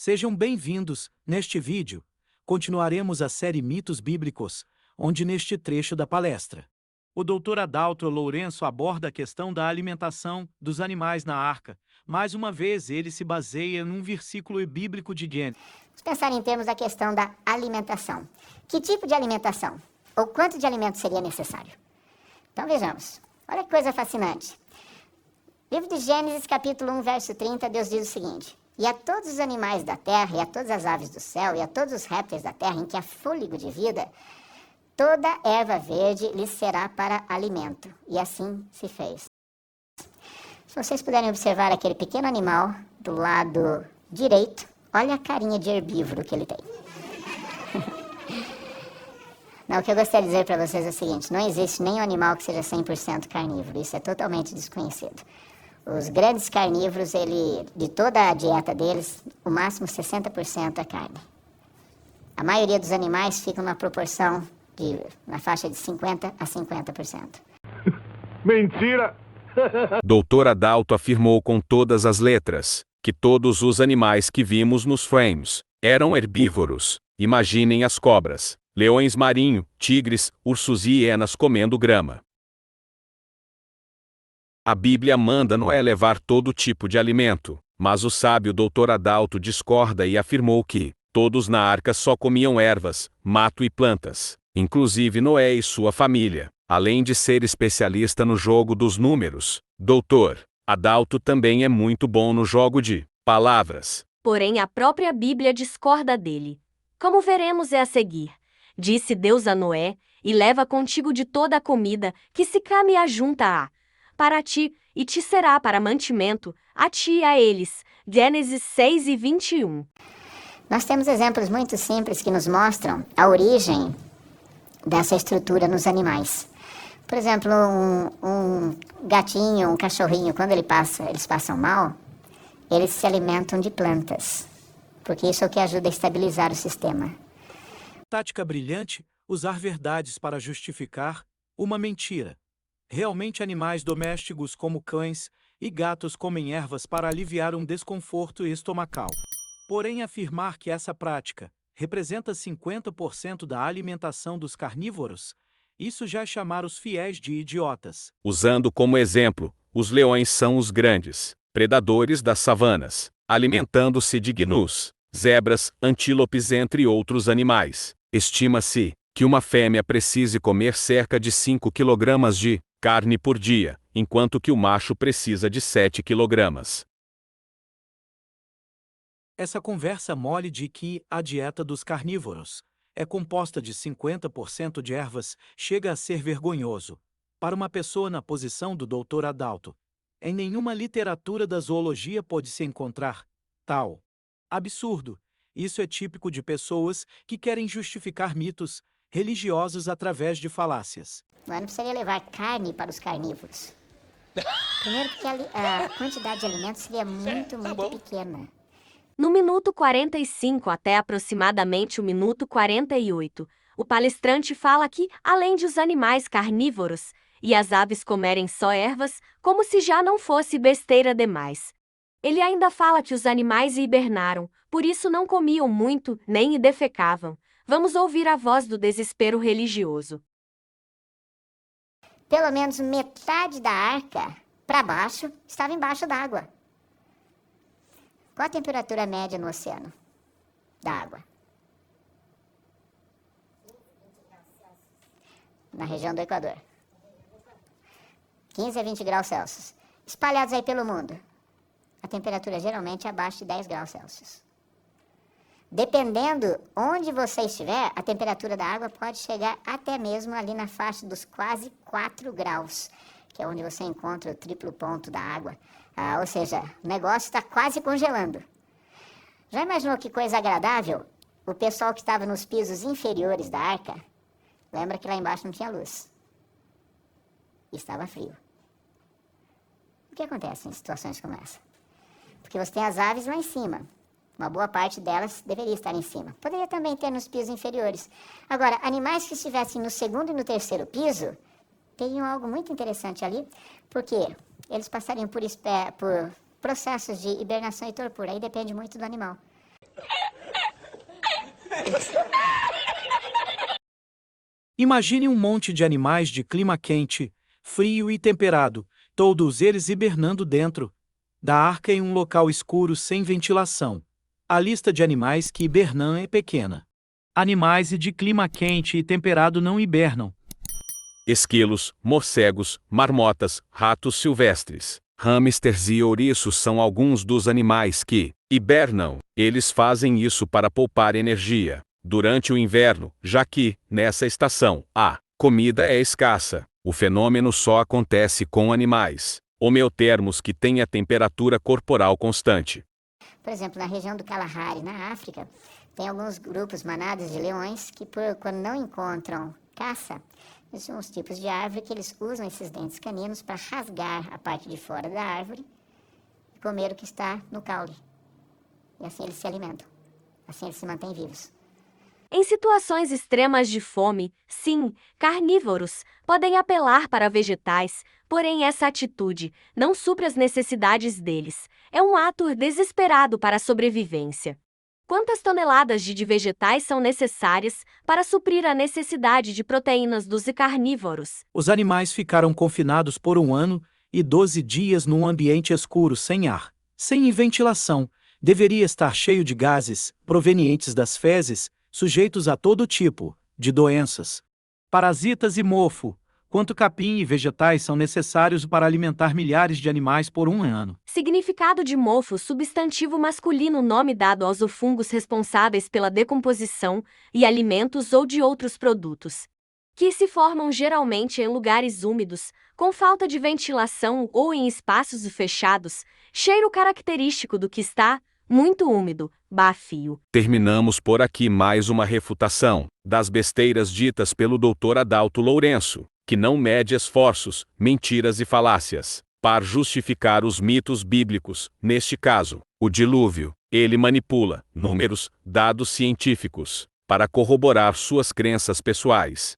Sejam bem-vindos. Neste vídeo, continuaremos a série Mitos Bíblicos, onde neste trecho da palestra, o Dr. Adalto Lourenço aborda a questão da alimentação dos animais na arca. Mais uma vez, ele se baseia num versículo bíblico de Gênesis. Vamos pensar em termos da questão da alimentação. Que tipo de alimentação? Ou quanto de alimento seria necessário? Então vejamos. Olha que coisa fascinante. Livro de Gênesis, capítulo 1, verso 30, Deus diz o seguinte: E a todos os animais da terra, e a todas as aves do céu, e a todos os répteis da terra, em que há fôlego de vida, toda erva verde lhes será para alimento. E assim se fez. Se vocês puderem observar aquele pequeno animal do lado direito, olha a carinha de herbívoro que ele tem. Não, o que eu gostaria de dizer para vocês é o seguinte: não existe nenhum animal que seja 100% carnívoro. Isso é totalmente desconhecido. Os grandes carnívoros, de toda a dieta deles, o máximo 60% é carne. A maioria dos animais fica numa proporção na faixa de 50% a 50%. Mentira! Dr. Adalto afirmou com todas as letras que todos os animais que vimos nos frames eram herbívoros. Imaginem as cobras, leões marinhos, tigres, ursos e hienas comendo grama. A Bíblia manda Noé levar todo tipo de alimento, mas o sábio Dr. Adalto discorda e afirmou que todos na arca só comiam ervas, mato e plantas, inclusive Noé e sua família. Além de ser especialista no jogo dos números, Dr. Adalto também é muito bom no jogo de palavras. Porém, a própria Bíblia discorda dele. Como veremos a seguir. Disse Deus a Noé: E leva contigo de toda a comida que se come ajunta para ti, e te será para mantimento, a ti e a eles. Gênesis 6 e 21. Nós temos exemplos muito simples que nos mostram a origem dessa estrutura nos animais. Por exemplo, um gatinho, um cachorrinho, quando eles passam mal, eles se alimentam de plantas, porque isso é o que ajuda a estabilizar o sistema. Tática brilhante: usar verdades para justificar uma mentira. Realmente, animais domésticos como cães e gatos comem ervas para aliviar um desconforto estomacal. Porém, afirmar que essa prática representa 50% da alimentação dos carnívoros, isso já é chamar os fiéis de idiotas. Usando como exemplo, os leões são os grandes predadores das savanas, alimentando-se de gnus, zebras, antílopes entre outros animais. Estima-se que uma fêmea precise comer cerca de 5 kg de carne por dia, enquanto que o macho precisa de 7 kg. Essa conversa mole de que a dieta dos carnívoros é composta de 50% de ervas chega a ser vergonhoso para uma pessoa na posição do Dr. Adalto. Em nenhuma literatura da zoologia pode-se encontrar tal absurdo. Isso é típico de pessoas que querem justificar mitos religiosos através de falácias. Mas não precisaria levar carne para os carnívoros. Primeiro porque a quantidade de alimentos seria muito pequena. No minuto 45 até aproximadamente o minuto 48, o palestrante fala que, além de os animais carnívoros e as aves comerem só ervas, como se já não fosse besteira demais. Ele ainda fala que os animais hibernaram, por isso não comiam muito nem defecavam. Vamos ouvir a voz do desespero religioso. Pelo menos metade da arca, para baixo, estava embaixo d'água. Qual a temperatura média no oceano da água? Na região do Equador. 15 a 20 graus Celsius. Espalhados aí pelo mundo, a temperatura geralmente é abaixo de 10 graus Celsius. Dependendo onde você estiver, a temperatura da água pode chegar até mesmo ali na faixa dos quase 4 graus, que é onde você encontra o triplo ponto da água. Ou seja, o negócio está quase congelando. Já imaginou que coisa agradável? O pessoal que estava nos pisos inferiores da arca, lembra que lá embaixo não tinha luz. E estava frio. O que acontece em situações como essa? Porque você tem as aves lá em cima. Uma boa parte delas deveria estar em cima. Poderia também ter nos pisos inferiores. Agora, animais que estivessem no segundo e no terceiro piso teriam algo muito interessante ali, porque eles passariam por processos de hibernação e torpor. Aí depende muito do animal. Imagine um monte de animais de clima quente, frio e temperado, todos eles hibernando dentro da arca em um local escuro sem ventilação. A lista de animais que hibernam é pequena. Animais de clima quente e temperado não hibernam. Esquilos, morcegos, marmotas, ratos silvestres, hamsters e ouriços são alguns dos animais que hibernam. Eles fazem isso para poupar energia durante o inverno, já que, nessa estação, a comida é escassa. O fenômeno só acontece com animais homeotermos que têm a temperatura corporal constante. Por exemplo, na região do Kalahari, na África, tem alguns grupos, manadas de leões, que quando não encontram caça, são os tipos de árvore que eles usam esses dentes caninos para rasgar a parte de fora da árvore e comer o que está no caule. E assim eles se alimentam. Assim eles se mantêm vivos. Em situações extremas de fome, sim, carnívoros podem apelar para vegetais, porém essa atitude não supre as necessidades deles. É um ato desesperado para a sobrevivência. Quantas toneladas de vegetais são necessárias para suprir a necessidade de proteínas dos carnívoros? Os animais ficaram confinados por 1 ano e 12 dias num ambiente escuro sem ar, sem ventilação. Deveria estar cheio de gases provenientes das fezes, sujeitos a todo tipo de doenças, parasitas e mofo. Quanto capim e vegetais são necessários para alimentar milhares de animais por 1 ano? Significado de mofo, substantivo masculino, nome dado aos fungos responsáveis pela decomposição e alimentos ou de outros produtos, que se formam geralmente em lugares úmidos, com falta de ventilação ou em espaços fechados, cheiro característico do que está muito úmido, bafio. Terminamos por aqui mais uma refutação das besteiras ditas pelo Dr. Adalto Lourenço, que não mede esforços, mentiras e falácias para justificar os mitos bíblicos. Neste caso, o dilúvio. Ele manipula números, dados científicos para corroborar suas crenças pessoais.